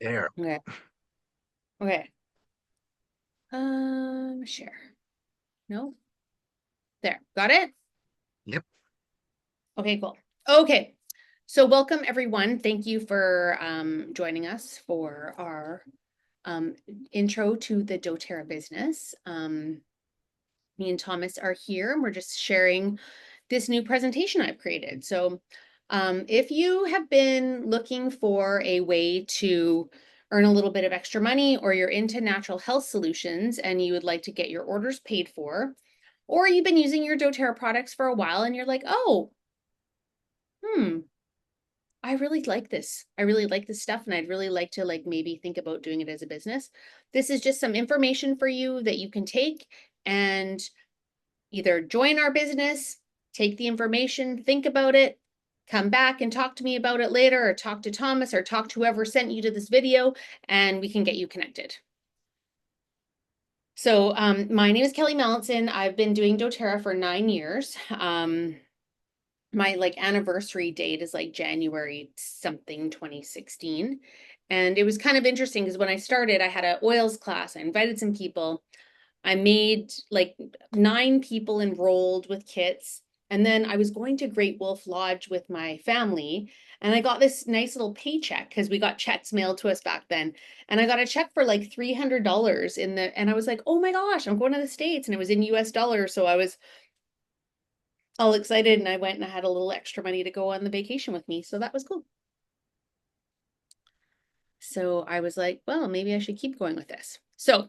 There. Okay. Okay. Share. No? There. Got it? Yep. Okay, cool. Okay. So welcome everyone. Thank you for joining us for our um, intro to the Doterra business. Me and Thomas are here and we're just sharing this new presentation I've created. So if you have been looking for a way to earn a little bit of extra money, or you're into natural health solutions and you would like to get your orders paid for, or you've been using your doTERRA products for a while and you're like, oh, hmm, I really like this. I really like this stuff and I'd really like to maybe think about doing it as a business. This is just some information for you that you can take and either join our business, take the information, think about it, come back and talk to me about it later, or talk to Thomas, or talk to whoever sent you to this video, and we can get you connected. So my name is Kelly Mallinson. I've been doing doTERRA for 9 years. My anniversary date is January something 2016. And it was kind of interesting because when I started, I had an oils class. I invited some people. I made 9 people enrolled with kits. And then I was going to Great Wolf Lodge with my family. And I got this nice little paycheck because we got checks mailed to us back then. And I got a check for like $300 and I was like, oh my gosh, I'm going to the States. And it was in US dollars. So I was all excited and I went and I had a little extra money to go on the vacation with me. So that was cool. So I was like, well, maybe I should keep going with this. So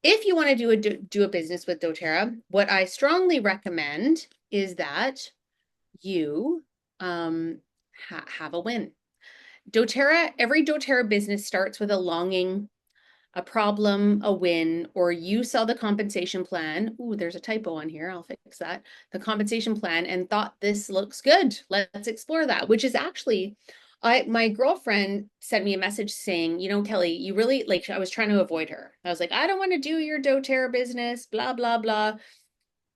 if you want to do a business with doTERRA, what I strongly recommend is that you have a win. doTERRA, every doTERRA business starts with a longing, a problem, a win, or you saw the compensation plan. Ooh, there's a typo on here. I'll fix that. The compensation plan and thought this looks good. Let's explore that, which is actually my girlfriend sent me a message saying, Kelly, you really I was trying to avoid her. I was like, I don't want to do your doTERRA business, blah, blah, blah.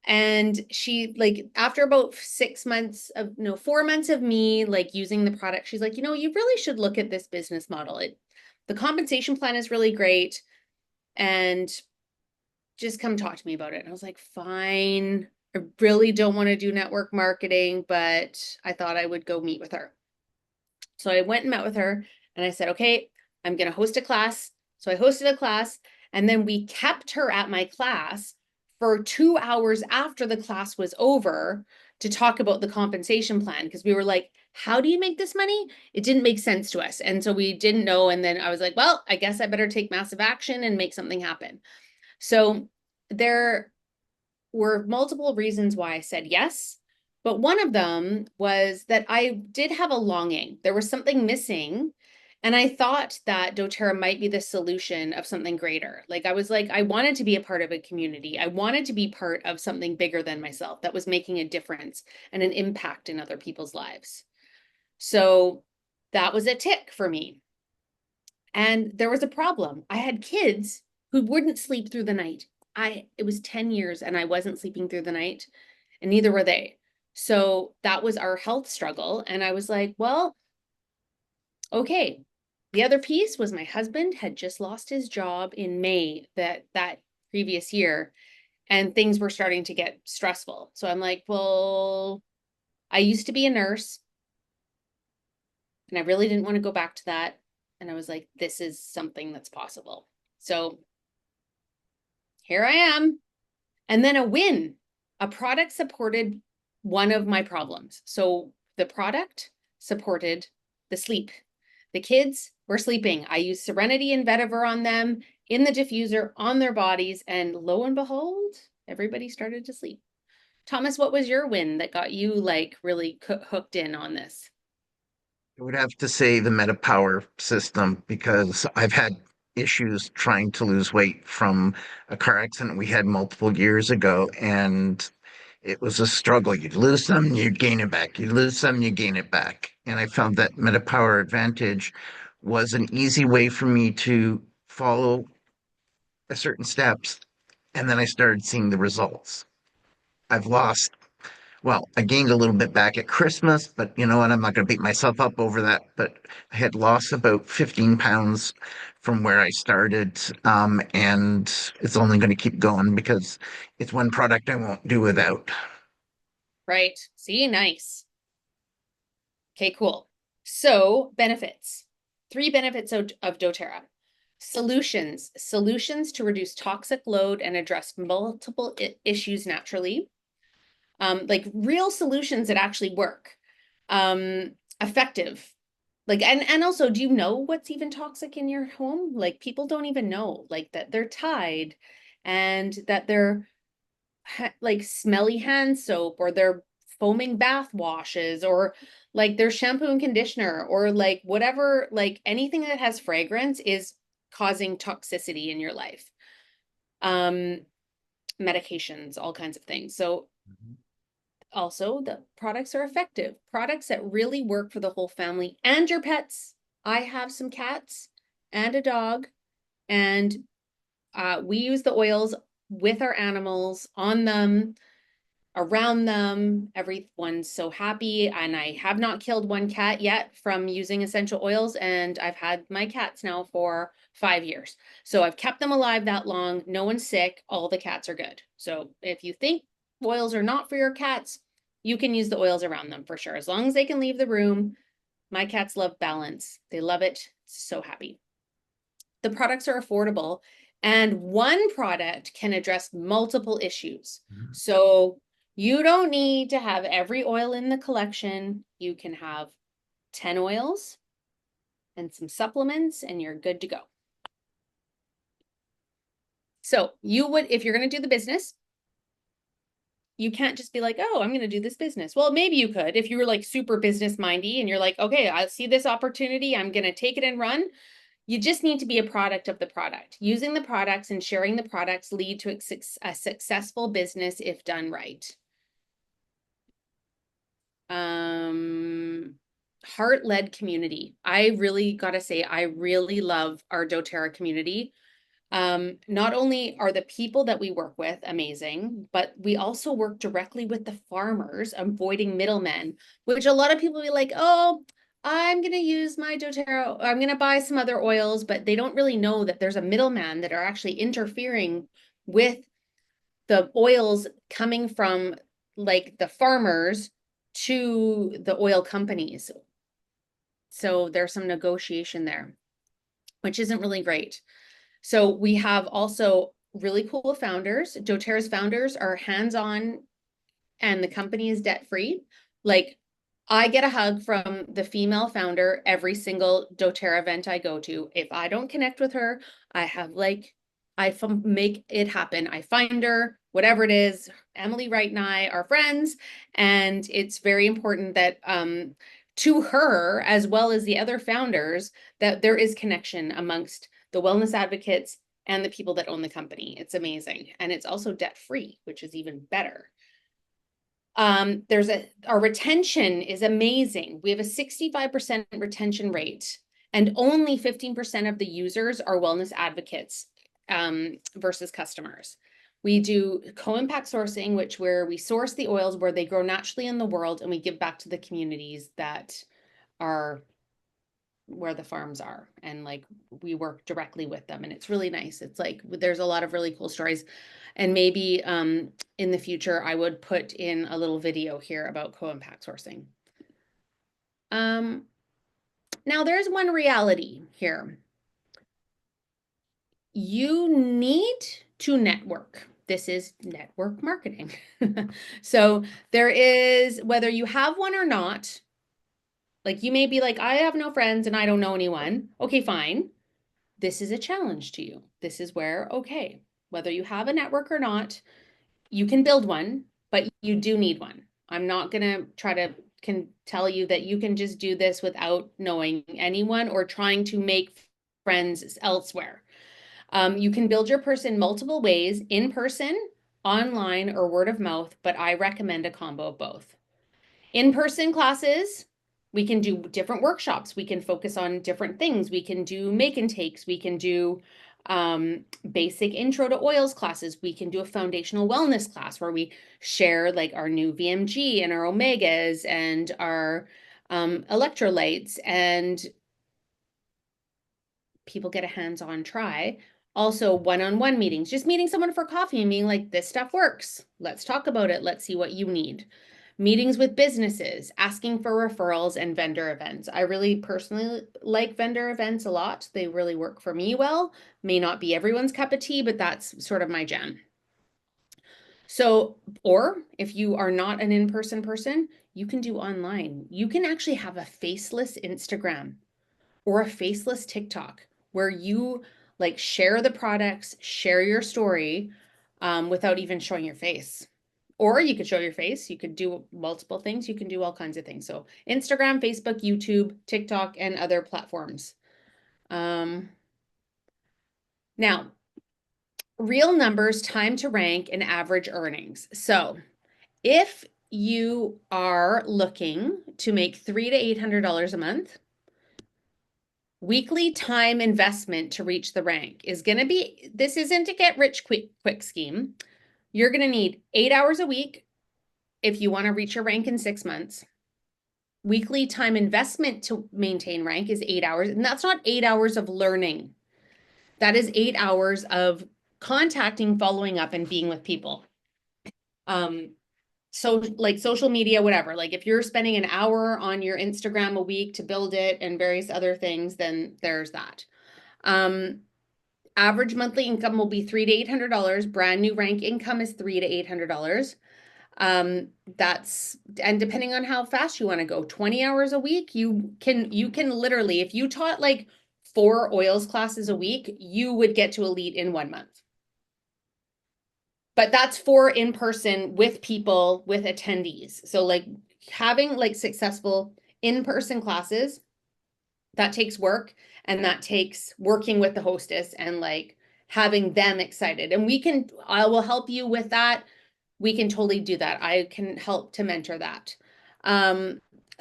And she after about 6 months of no 4 months of me using the product, she's like, you really should look at this business model. The compensation plan is really great, and just come talk to me about it. And I was like, fine. I really don't want to do network marketing, but I thought I would go meet with her. So I went and met with her and I said, okay, I'm going to host a class. So I hosted a class and then we kept her at my class for 2 hours after the class was over to talk about the compensation plan because we were like, how do you make this money? It didn't make sense to us. And so we didn't know. And then I was like, well, I guess I better take massive action and make something happen. So there were multiple reasons why I said yes. But one of them was that I did have a longing. There was something missing. And I thought that doTERRA might be the solution of something greater. I was like, I wanted to be a part of a community. I wanted to be part of something bigger than myself that was making a difference and an impact in other people's lives. So that was a tick for me. And there was a problem. I had kids who wouldn't sleep through the night. It was 10 years and I wasn't sleeping through the night, and neither were they. So that was our health struggle. And I was like, well, okay. The other piece was my husband had just lost his job in May that previous year, and things were starting to get stressful. So I'm like, well, I used to be a nurse and I really didn't want to go back to that. And I was like, this is something that's possible. So here I am. And then a win. A product supported one of my problems. So the product supported the sleep. The kids were sleeping. I used Serenity and Vetiver on them in the diffuser on their bodies. And lo and behold, everybody started to sleep. Thomas, what was your win that got you really hooked in on this? I would have to say the Meta Power system because I've had issues trying to lose weight from a car accident we had multiple years ago, and it was a struggle. You'd lose some, you'd gain it back. You'd lose some, you gain it back. And I found that Meta Power Advantage was an easy way for me to follow a certain steps, and then I started seeing the results. I've lost Well, I gained a little bit back at Christmas, but you know what? I'm not going to beat myself up over that. But I had lost about 15 pounds from where I started, and it's only going to keep going because it's one product I won't do without. Right. See, nice. Okay, cool. So, benefits. Three benefits of doTERRA. Solutions to reduce toxic load and address multiple issues naturally. Like real solutions that actually work. Effective. Like, and also, do you know what's even toxic in your home? Like, people don't even know, like, that they're Tide and that they're like smelly hand soap, or their foaming bath washes, or like their shampoo and conditioner, or like whatever, like anything that has fragrance is causing toxicity in your life. Um, Medications, all kinds of things. So also the products are effective. Products that really work for the whole family and your pets. I have some cats and a dog, and we use the oils with our animals, on them, around them. Everyone's so happy. And I have not killed one cat yet from using essential oils. And I've had my cats now for 5 years. So I've kept them alive that long. No one's sick. All the cats are good. So if you think oils are not for your cats, you can use the oils around them for sure. As long as they can leave the room. My cats love balance. They love it. So happy. The products are affordable, and one product can address multiple issues. So you don't need to have every oil in the collection. You can have 10 oils and some supplements, and you're good to go. So you would, if you're going to do the business, you can't just be like, oh, I'm going to do this business. Well, maybe you could if you were like super business mindy and you're like, okay, I see this opportunity. I'm going to take it and run. You just need to be a product of the product. Using the products and sharing the products lead to a successful business if done right. Heart-led community. I really gotta say, I really love our doTERRA community. Not only are the people that we work with amazing, but we also work directly with the farmers, avoiding middlemen, which a lot of people be like, oh, I'm going to use my doTERRA, I'm going to buy some other oils, but they don't really know that there's a middleman that are actually interfering with the oils coming from like the farmers to the oil companies. So there's some negotiation there, which isn't really great. So we have also really cool founders. doTERRA's founders are hands-on, and the company is debt-free. Like, I get a hug from the female founder every single doTERRA event I go to. If I don't connect with her, I have like, make it happen. I find her, whatever it is. Emily Wright and I are friends, and it's very important that to her, as well as the other founders, that there is connection amongst the wellness advocates and the people that own the company. It's amazing. And it's also debt free, which is even better. Our retention is amazing. We have a 65% retention rate, and only 15% of the users are wellness advocates versus customers. We do co-impact sourcing, which where we source the oils where they grow naturally in the world, and we give back to the communities that are where the farms are, and like we work directly with them, and it's really nice. It's like there's a lot of really cool stories, and maybe in the future I would put in a little video here about co-impact sourcing. Now there's one reality here. You need to network. This is network marketing. So there is, whether you have one or not, like you may be like, I have no friends and I don't know anyone. Okay, fine. This is a challenge to you. This is where, okay, whether you have a network or not, you can build one, but you do need one. I'm not going to try to can tell you that you can just do this without knowing anyone or trying to make friends elsewhere. You can build your person multiple ways, in person, online, or word of mouth, but I recommend a combo of both. In-person classes, we can do different workshops. We can focus on different things. We can do make and takes. We can do Basic intro to oils classes. We can do a foundational wellness class where we share like our new VMG and our omegas and our electrolytes, and people get a hands-on try. Also, one-on-one meetings, just meeting someone for coffee and being like, this stuff works. Let's talk about it. Let's see what you need. Meetings with businesses, asking for referrals, and vendor events. I really personally like vendor events a lot. They really work for me well. May not be everyone's cup of tea, but that's sort of my jam. So, or if you are not an in-person person, you can do online. You can actually have a faceless Instagram or a faceless TikTok where you like share the products, share your story without even showing your face. Or you could show your face, you could do multiple things, you can do all kinds of things. So, Instagram, Facebook, YouTube, TikTok, and other platforms. Um, Now, real numbers, time to rank, and average earnings. So, if you are looking to make $300 to $800 a month, weekly time investment to reach the rank is going to be, this isn't a get rich quick scheme. You're going to need 8 hours a week if you want to reach your rank in 6 months. Weekly time investment to maintain rank is 8 hours. And that's not 8 hours of learning. That is 8 hours of contacting, following up, and being with people. So like social media, whatever, like if you're spending an hour on your Instagram a week to build it and various other things, then there's that. Average monthly income will be $300 to $800. Brand new rank income is $300 to $800. That's, and depending on how fast you want to go, 20 hours a week, you can literally, if you taught like 4 oils classes a week, you would get to elite in 1 month. But that's for in person with people, with attendees. So like having like successful in-person classes, that takes work, and that takes working with the hostess and like having them excited. And I will help you with that. We can totally do that. I can help to mentor that.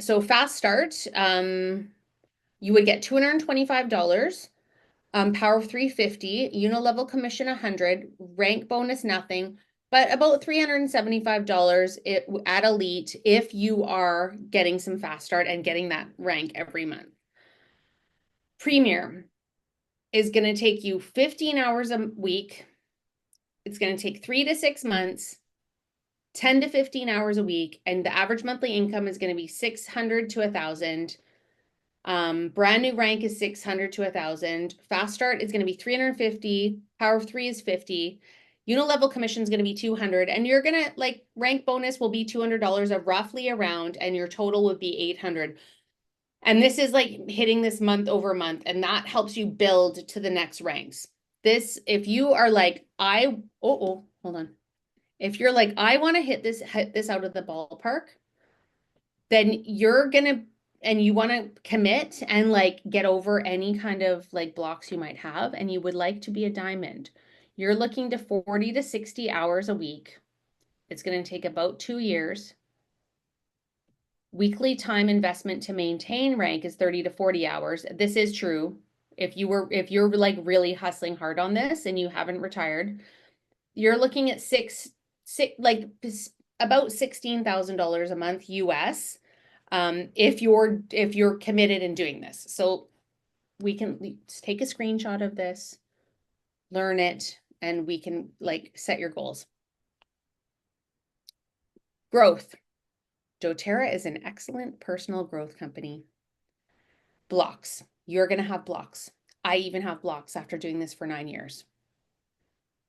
So fast start, you would get $225. Power 350, unilevel commission 100, rank bonus nothing, but about $375 at elite if you are getting some fast start and getting that rank every month. Premier is going to take you 15 hours a week. It's going to take 3 to 6 months, 10 to 15 hours a week, and the average monthly income is going to be 600 to 1,000. Brand new rank is 600 to 1,000. Fast start is going to be 350. Power of 3 is 50. Unilevel commission is going to be 200, and you're going to like rank bonus will be $200 of roughly around, and your total would be 800. And this is like hitting this month over month, and that helps you build to the next ranks. This, if you are like, hold on. If you're like, I want to hit this out of the ballpark, then you're gonna, and you want to commit and like get over any kind of like blocks you might have, and you would like to be a diamond. You're looking to 40 to 60 hours a week. It's going to take about 2 years. Weekly time investment to maintain rank is 30 to 40 hours. This is true. If you're like really hustling hard on this and you haven't retired, you're looking at like about $16,000 a month US, if you're committed in doing this. So we can take a screenshot of this, learn it, and we can like set your goals. Growth. Doterra is an excellent personal growth company. Blocks. You're going to have blocks. I even have blocks after doing this for 9 years.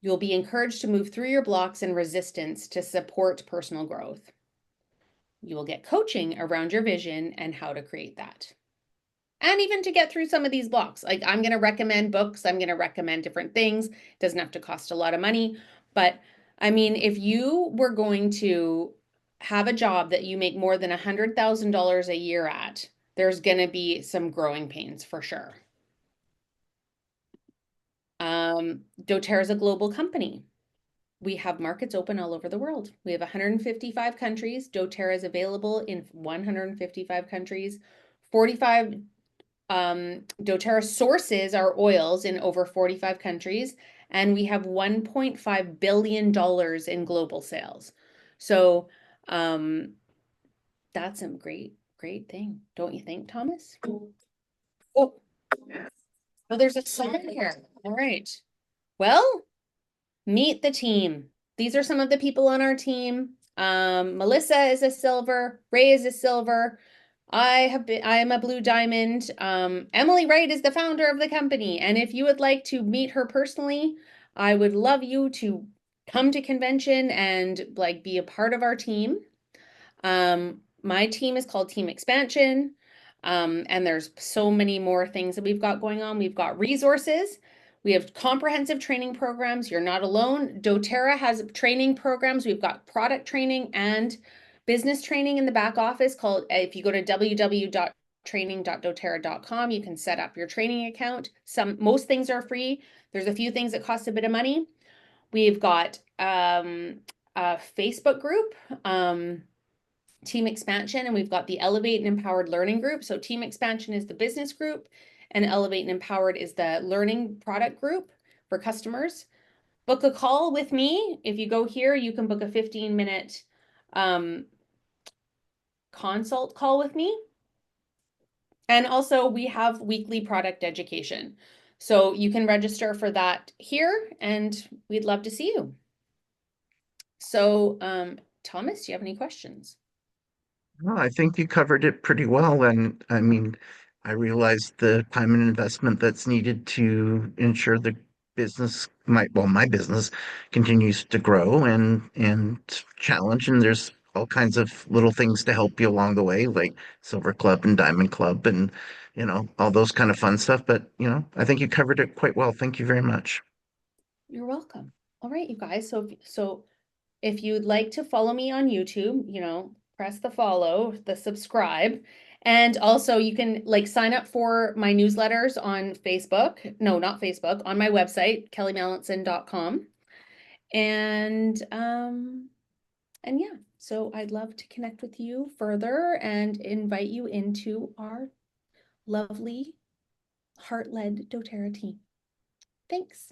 You'll be encouraged to move through your blocks and resistance to support personal growth. You will get coaching around your vision and how to create that. And even to get through some of these blocks. Like I'm going to recommend books, I'm going to recommend different things. It doesn't have to cost a lot of money. But I mean, if you were going to have a job that you make more than $100,000 a year at, there's going to be some growing pains for sure. doTERRA is a global company. We have markets open all over the world. We have 155 countries. doTERRA is available in 155 countries, 45 doTERRA sources our oils in over 45 countries, and we have $1.5 billion in global sales. So um, that's a great thing, don't you think, Thomas? Oh, oh, there's a sign here. All right. Well, meet the team. These are some of the people on our team. Melissa is a silver, Ray is a silver. I am a blue diamond. Emily Wright is the founder of the company. And if you would like to meet her personally, I would love you to come to convention and like be a part of our team. My team is called Team Expansion. And there's so many more things that we've got going on. We've got resources. We have comprehensive training programs. You're not alone. doTERRA has training programs. We've got product training and business training in the back office called, if you go to www.training.doterra.com, you can set up your training account. Most things are free. There's a few things that cost a bit of money. We've got a Facebook group. Team Expansion, and we've got the Elevate and Empowered Learning Group. So Team Expansion is the business group, and Elevate and Empowered is the learning product group for customers. Book a call with me. If you go here, you can book a 15-minute consult call with me. And also, we have weekly product education. So you can register for that here, and we'd love to see you. So, Thomas, do you have any questions? No, I think you covered it pretty well. And I mean, I realize the time and investment that's needed to ensure the my business continues to grow and challenge. And there's all kinds of little things to help you along the way, like Silver Club and Diamond Club and, all those kind of fun stuff. But, I think you covered it quite well. Thank you very much. You're welcome. All right, you guys. So if you'd like to follow me on YouTube, press the follow, the subscribe. And also you can like sign up for my newsletters on Facebook. No, not Facebook, on my website, kellymallinson.com. And yeah, so I'd love to connect with you further and invite you into our lovely heart-led doTERRA team. Thanks.